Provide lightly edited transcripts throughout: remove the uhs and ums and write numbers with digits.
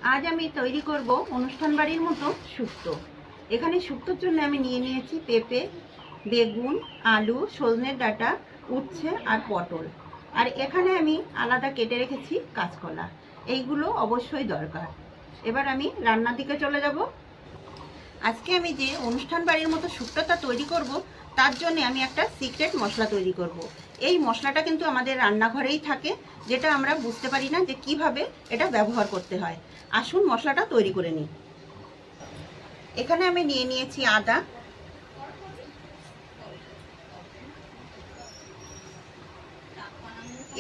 আজ আমি তৈরি করব অনুষ্ঠান বাড়ির মতো শুক্তো। এখানে শুক্তোর জন্য আমি নিয়ে নিয়েছি পেঁপে, বেগুন, আলু, সজনের ডাঁটা, উচ্ছে আর পটল। আর এখানে আমি আলাদা কেটে রেখেছি কাঁচকলা। এইগুলো অবশ্যই দরকার। এবার আমি রান্নার দিকে চলে যাব। আজকে আমি যে অনুষ্ঠান বাড়ির মতো শুক্তোটা তৈরি করব, তার জন্য আমি একটা সিক্রেট মশলা তৈরি করব। এই মশলাটা কিন্তু আমাদের রান্নাঘরেই থাকে, যেটা আমরা বুঝতে পারি না যে কিভাবে এটা ব্যবহার করতে হয়। আসুন মশলাটা তৈরি করে নিই। এখানে আমি নিয়ে নিয়েছি আদা,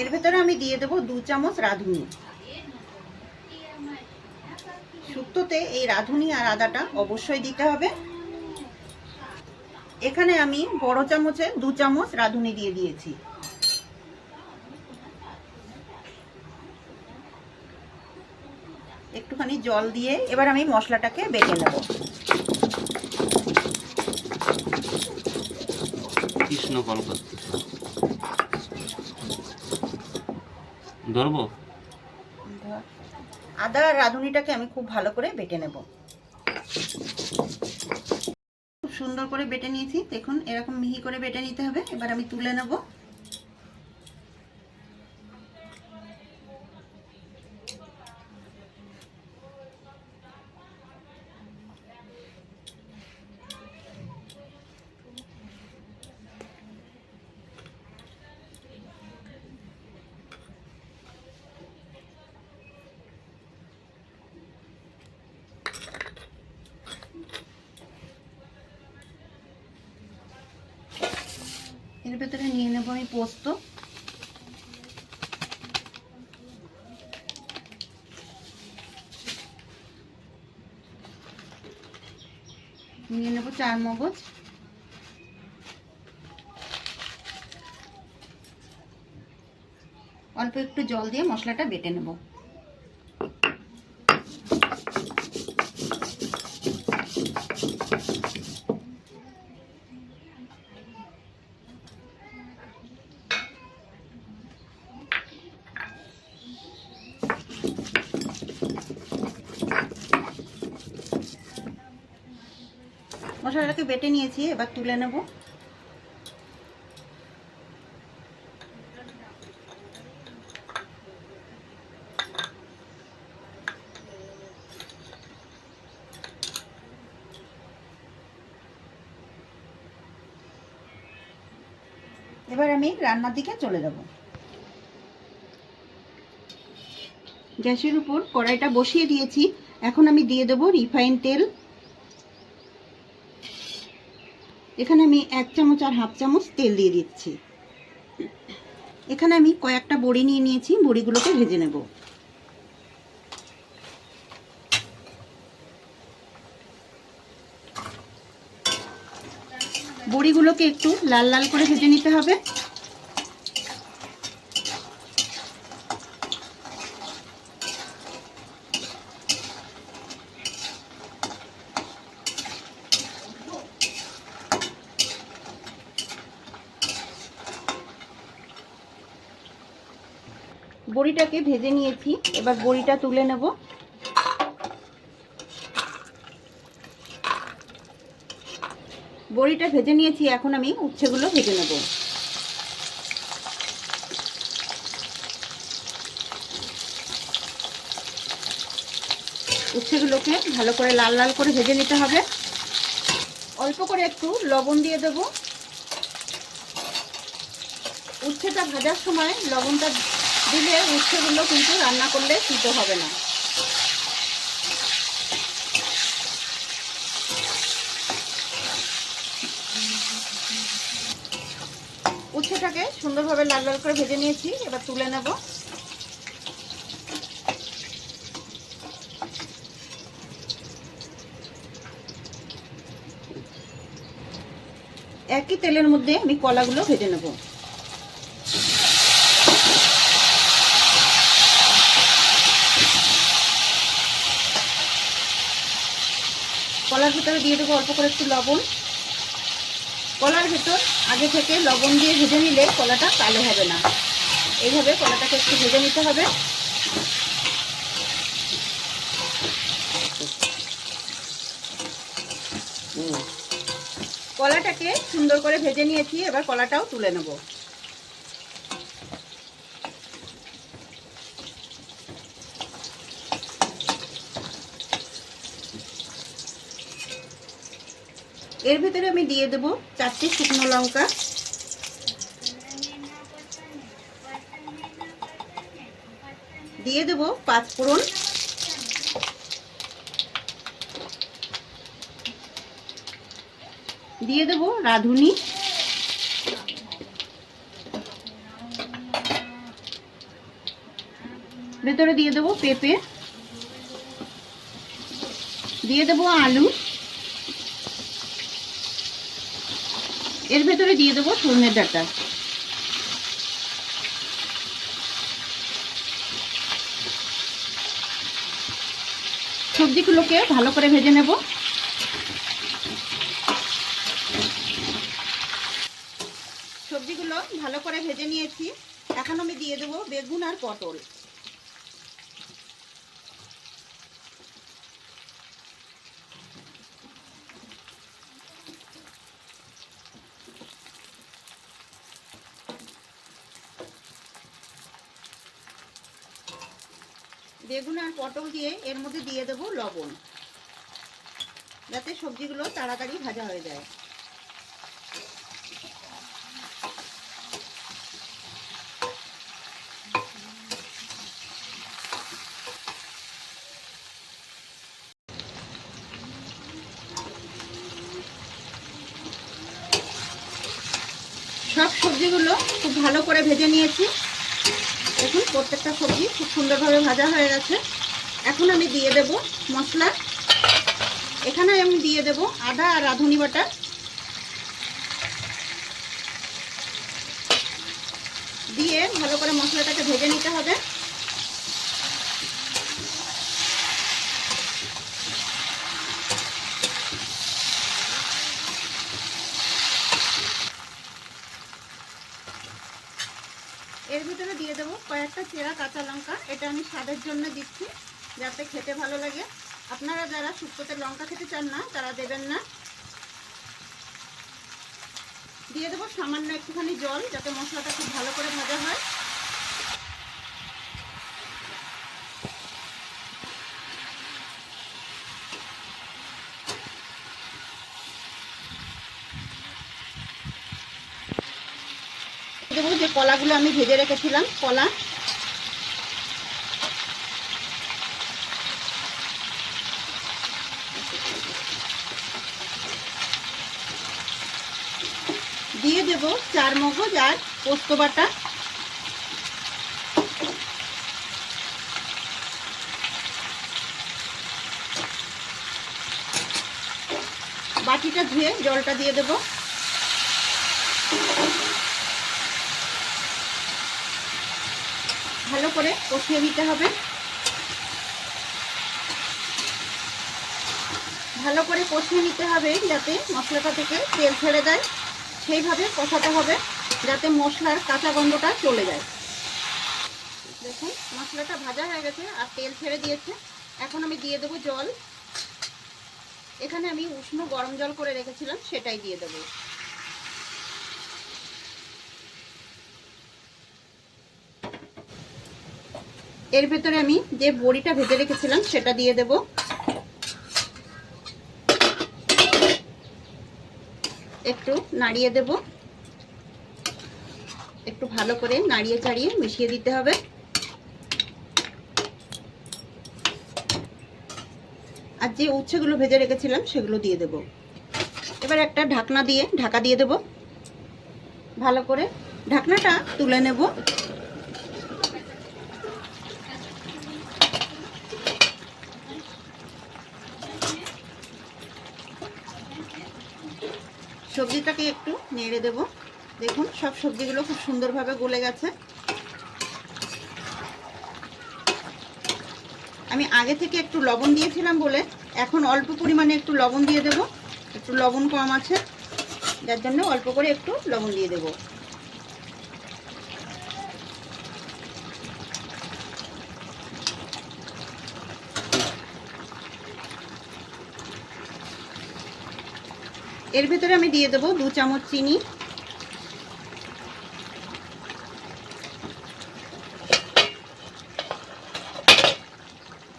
এর ভেতরে আমি দিয়ে দেবো 2 চামচ রাঁধুনি। শুক্তোতে এই রাঁধুনি আর আদাটা অবশ্যই দিতে হবে। এখানে আমি বড় চামচে 2 চামচ রাঁধুনি দিয়ে দিয়েছি। একটুখানি জল দিয়ে এবার আমি মশলাটাকে বেটে নেব। কৃষ্ণ কল করতে ধরবো। আদা আর রাঁধুনিটাকে আমি খুব ভালো করে বেটে নেব। খুব সুন্দর করে বেটে নিয়েছি, দেখুন এরকম মিহি করে বেটে নিতে হবে। এবার আমি তুলে নেব। এর ভেতরে নিয়ে নেব আমি পোস্ত, নিয়ে নেব চারমগজ, অল্প একটু জল দিয়ে মশলাটা বেটে নেব। মশলাটাকে বেটে নিয়েছি, এবার তুলে নেব। এবার আমি রান্নার দিকে চলে যাব। গ্যাসের উপর কড়াইটা বসিয়ে দিয়েছি। এখন আমি দিয়ে দেব রিফাইন তেল। এখানে আমি 1 চামচ আর হাফ চামচ তেল দিয়ে দিচ্ছি। এখানে আমি কয়েকটা বড়ি নিয়ে নিয়েছি, বড়িগুলোকে ভেজে নেব। বড়িগুলোকে একটু লাল লাল করে ভেজে নিতে হবে। বড়িটাকে ভেজে নিয়েছি, এবার বড়িটা তুলে নেব। বড়িটা ভেজে নিয়েছি, এখন আমি উচ্ছেগুলো ভেজে নেব। উচ্ছেগুলোকে ভালো করে লাল লাল করে ভেজে নিতে হবে। অল্প করে একটু লবণ দিয়ে দেব। উচ্ছেটা ভাজার সময় লবণটা দিলে উচ্ছেগুলো কিন্তু রান্না করলে তিতো হবে না। উচ্ছেটাকে সুন্দরভাবে লাল লাল করে ভেজে নিয়েছি, এবার তুলে নেব। একই তেলের মধ্যে আমি কলাগুলো ভেজে নেব। কলার ভিতরে দিয়ে দেবো অল্প করে একটু লবণ। কলার ভিতর আগে থেকে লবণ দিয়ে ভেজে নিলে কলাটা কালো হবে না। এইভাবে কলাটাকে একটু ভেজে নিতে হবে। কলাটাকে সুন্দর করে ভেজে নিয়েছি, এবার কলাটাও তুলে নেব। এর ভিতরে আমি দিয়ে দেব 4টে শুকনো লঙ্কা, দিয়ে দেব 5 ফোড়ন, দিয়ে দেব রাঁধুনি, ভেতরে দিয়ে দেব পেঁপে, দিয়ে দেব আলু, এর ভেতরে দিয়ে দেব সজনের ডাঁটা। সবজিগুলোকে ভালো করে ভেজে নেব। সবজিগুলো ভালো করে ভেজে নিয়েছি, এখন আমি দিয়ে দেব বেগুন আর পটল। বেগুন আর পটল দিয়ে এর মধ্যে দিয়ে দেব লবণ, যাতে সবজিগুলো তাড়াতাড়ি ভাজা হয়ে যায়। সব সবজিগুলো খুব ভালো করে ভেজে নিয়েছি। দেখুন প্রত্যেকটা সবজি খুব সুন্দরভাবে ভাজা হয়ে গেছে। এখন আমি দিয়ে দেব মশলা। এখানে আমি দিয়ে দেব আদা আর রাঁধুনি বাটা, দিয়ে ভালো করে মশলাটাকে ভেজে নিতে হবে। এর ভিতরে দিয়ে দেবো কয়েকটা চেরা কাঁচা লঙ্কা, এটা আমি স্বাদের জন্য দিচ্ছি, যাতে খেতে ভালো লাগে। আপনারা যারা শুক্তোতে লঙ্কা খেতে চান না তারা দেবেন না। দিয়ে দেবো সামান্য একটুখানি জল, যাতে মশলাটা খুব ভালো করে ভাজা হয়। দেবো যে কলাগুলো আমি ভেজে রেখেছিলাম, কলা দিয়ে দেব 4 মগজ আর পোস্ত বাটা, বাটিটা ধুয়ে জলটা দিয়ে দেব। ভালো করে কষিয়ে নিতে হবে। ভালো করে কষিয়ে নিতে হবে যাতে মশলাটা থেকে তেল ছেড়ে দেয়, সেইভাবে কষাতে হবে যাতে মশলার কাঁচা গন্ধটা চলে যায়। দেখুন মশলাটা ভাজা হয়ে গেছে আর তেল ছেড়ে দিয়েছে। এখন আমি দিয়ে দেবো জল। এখানে আমি উষ্ণ গরম জল করে রেখেছিলাম, সেটাই দিয়ে দেবো। এর ভেতরে আমি যে বড়িটা ভেজে রেখেছিলাম সেটা দিয়ে দেব। একটু নাড়িয়ে দেব, একটু ভালো করে নাড়িয়ে চাড়িয়ে মিশিয়ে দিতে হবে। আর যে উচ্ছেগুলো ভেজে রেখেছিলাম সেগুলো দিয়ে দেব। এবার একটা ঢাকনা দিয়ে ঢাকা দিয়ে দেব। ভালো করে ঢাকনাটা তুলে নেব। সবজিটাকে একটু নেড়ে দেব। দেখুন সব সবজিগুলো খুব সুন্দরভাবে গলে গেছে। আমি আগে থেকে একটু লবণ দিয়েছিলাম বলে এখন অল্প পরিমাণে একটু লবণ দিয়ে দেব। একটু লবণ কম আছে, যার জন্য অল্প করে একটু লবণ দিয়ে দেব। এর ভেতরে আমি দিয়ে দেবো 2 চামচ চিনি,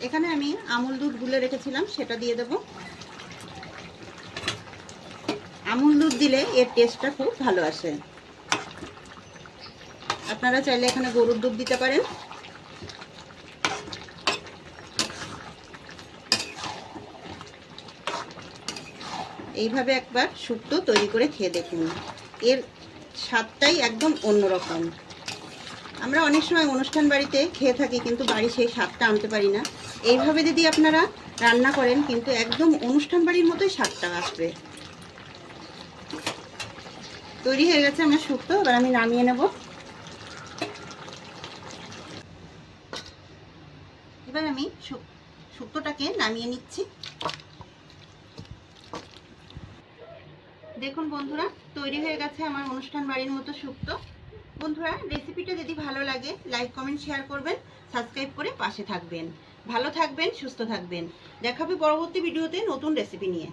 এখানে আমি আমুল দুধ গুলে রেখেছিলাম সেটা দিয়ে দেবো। আমুল দুধ দিলে এর টেস্টটা খুব ভালো আসে। আপনারা চাইলে এখানে গরুর দুধ দিতে পারেন। এইভাবে একবার শুক্তো তৈরি করে খেয়ে দেখুন, এর স্বাদটাই একদম অন্যরকম। আমরা অনেক সময় অনুষ্ঠান বাড়িতে খেয়ে থাকি, কিন্তু বাড়ি সেই স্বাদটা আনতে পারি না। এইভাবে যদি আপনারা রান্না করেন কিন্তু একদম অনুষ্ঠান বাড়ির মতোই স্বাদটা আসবে। তৈরি হয়ে গেছে আমার শুক্তো, এবার আমি নামিয়ে নেব। এবার আমি শুক্তোটাকে নামিয়ে নিচ্ছি। দেখুন বন্ধুরা, তৈরি হয়ে গেছে আমার অনুষ্ঠান বাড়ির মতো শুক্তো। বন্ধুরা, রেসিপিটা যদি ভালো লাগে লাইক কমেন্ট শেয়ার করবেন, সাবস্ক্রাইব করে পাশে থাকবেন। ভালো থাকবেন, সুস্থ থাকবেন। দেখা হবে পরবর্তী ভিডিওতে নতুন রেসিপি নিয়ে।